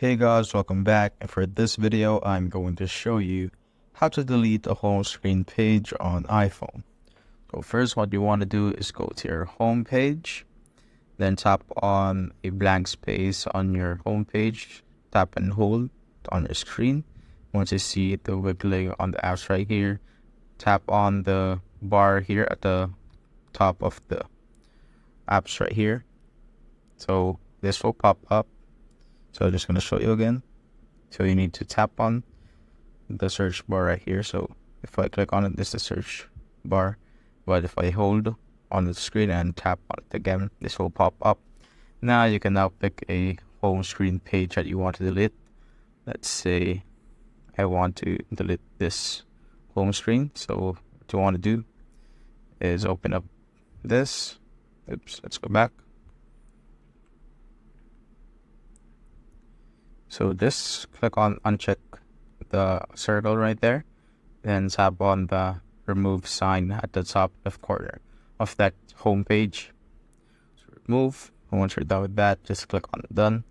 Hey guys, welcome back, and for this video I'm going to show you how to delete a home screen page on iPhone. So first, what you want to do is go to your home page, then tap on a blank space on your home page, tap and hold on your screen. Once you see the wiggling on the apps right here, tap on the bar here at the top of the apps right here. So this will pop up. So I'm just going to show you again. So you need to tap on the search bar right here. So if I click on it, this is the search bar. But if I hold on the screen and tap on it again, this will pop up. Now you can pick a home screen page that you want to delete. Let's say I want to delete this home screen. So what you want to do is open up this. Oops, let's go back. So this, click on uncheck the circle right there, then tap on the remove sign at the top left corner of that home page. So remove, and once you're done with that, just click on done.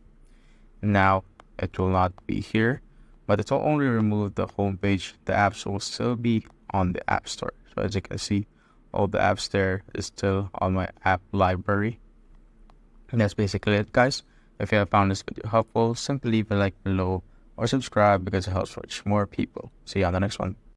Now it will not be here, but it will only remove the home page. The apps will still be on the App Store. So as you can see, all the apps there is still on my app library. And that's basically it, guys. If you have found this video helpful, simply leave a like below or subscribe because it helps reach more people. See you on the next one.